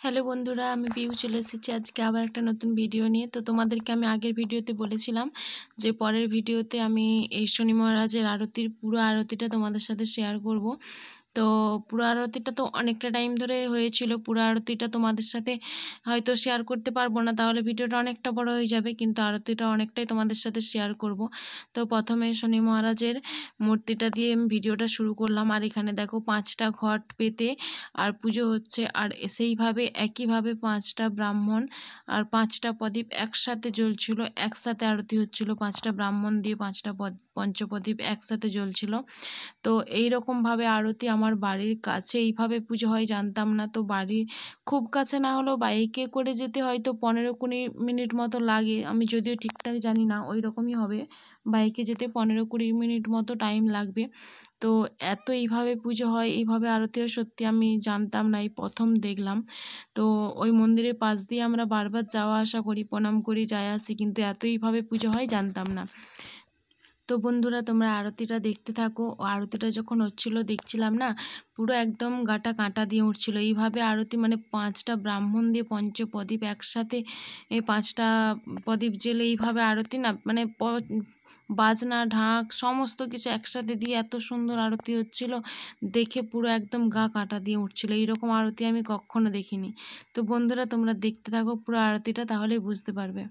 Hello বন্ধুরা, আমি পিউ চলে এসেছি আজকে আবার একটা নতুন ভিডিও নিয়ে। তো তোমাদেরকে আমি আগের ভিডিওতে বলেছিলাম যে পরের ভিডিওতে আমি এই শনি মহারাজের আরতির পুরো আরতিটা তোমাদের সাথে শেয়ার করব। তো পুরো আরতিটা তো অনেকটা টাইম ধরে হয়েছিল। পুরো আরতিটা তোমাদের সাথে হয়তো শেয়ার করতে পারবো না, তাহলে ভিডিওটা অনেকটা বড় হয়ে যাবে, কিন্তু আরতিটা অনেকটাই তোমাদের সাথে শেয়ার করব। তো প্রথমে শনি মহারাজের মূর্তিটা দিয়ে আমি ভিডিওটা শুরু করলাম। আর এখানে দেখো 5টা ঘট পেতে আর পুজো হচ্ছে। আর সেইভাবে একইভাবে 5টা ব্রাহ্মণ আর 5টা প্রদীপ একসাথে জ্বলছিল, একসাথে আরতি হচ্ছিল। 5টা ব্রাহ্মণ দিয়ে 5টা পঞ্চপ্রদীপ একসাথে জ্বলছিল। তো এইরকমভাবে আরতি আমার বাড়ির কাছে এইভাবে পুজো হয় জানতাম না। তো বাড়ির খুব কাছে না হলেও বাইকে করে যেতে হয়তো 15-20 মিনিট মতো লাগে। আমি যদিও ঠিকঠাক জানি না, ওই রকমই হবে, বাইকে যেতে 15-20 মিনিট মতো টাইম লাগবে। তো এত এইভাবে পুজো হয়, এইভাবে আরতি হয়, সত্যি আমি জানতাম না, এই প্রথম দেখলাম। তো ওই মন্দিরের পাশ দিয়ে আমরা বারবার যাওয়া আসা করি, প্রণাম করি, যায় আসি, কিন্তু এত এইভাবে পুজো হয় জানতাম না। তো বন্ধুরা, তোমরা আরতিটা দেখতে থাকো। আরতিটা যখন হচ্ছিল দেখছিলাম না, পুরো একদম গাটা কাঁটা দিয়ে উঠছিল। এইভাবে আরতি মানে 5টা ব্রাহ্মণ দিয়ে পঞ্চপ্রদীপ একসাথে, এই 5টা প্রদীপ জেলে এইভাবে আরতি না, মানে বাজনা ঢাক সমস্ত কিছু একসাথে দিয়ে এত সুন্দর আরতি হচ্ছিল, দেখে পুরো একদম গা কাঁটা দিয়ে উঠছিল। এইরকম আরতি আমি কখনো দেখিনি। তো বন্ধুরা, তোমরা দেখতে থাকো পুরো আরতিটা, তাহলেই বুঝতে পারবে।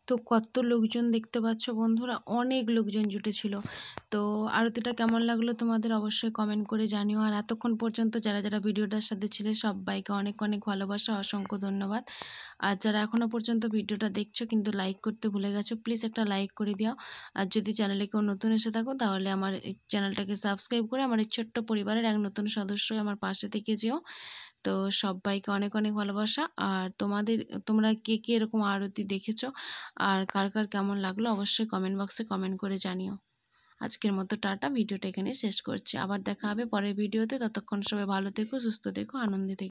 তো কত লোকজন দেখতে পাচ্ছ বন্ধুরা, অনেক লোকজন জুটেছিল। তো আরতিটা কেমন লাগলো তোমাদের অবশ্যই কমেন্ট করে জানিও। আর এতক্ষণ পর্যন্ত যারা যারা ভিডিওটার সাথে ছিলে সবাইকে অনেক অনেক ভালোবাসা, অসংখ্য ধন্যবাদ। আর যারা এখনও পর্যন্ত ভিডিওটা দেখছো কিন্তু লাইক করতে ভুলে গেছো, প্লিজ একটা লাইক করে দিও। আর যদি চ্যানেলে কেউ নতুন এসে থাকো তাহলে আমার এই চ্যানেলটাকে সাবস্ক্রাইব করে আমার এই ছোট্ট পরিবারের এক নতুন সদস্য আমার পাশে থেকে যেও। তো সবাইকে অনেক অনেক ভালোবাসা। আর তোমরা কে কে এরকম আরতি দেখেছো আর কার কার কেমন লাগলো অবশ্যই কমেন্ট বক্সে কমেন্ট করে জানিও। আজকের মতো টাটা, ভিডিওটা এখানে শেষ করছি। আবার দেখা হবে পরের ভিডিওতে। ততক্ষণ সবাই ভালো থেকো, সুস্থ থেকো, আনন্দে থেকো।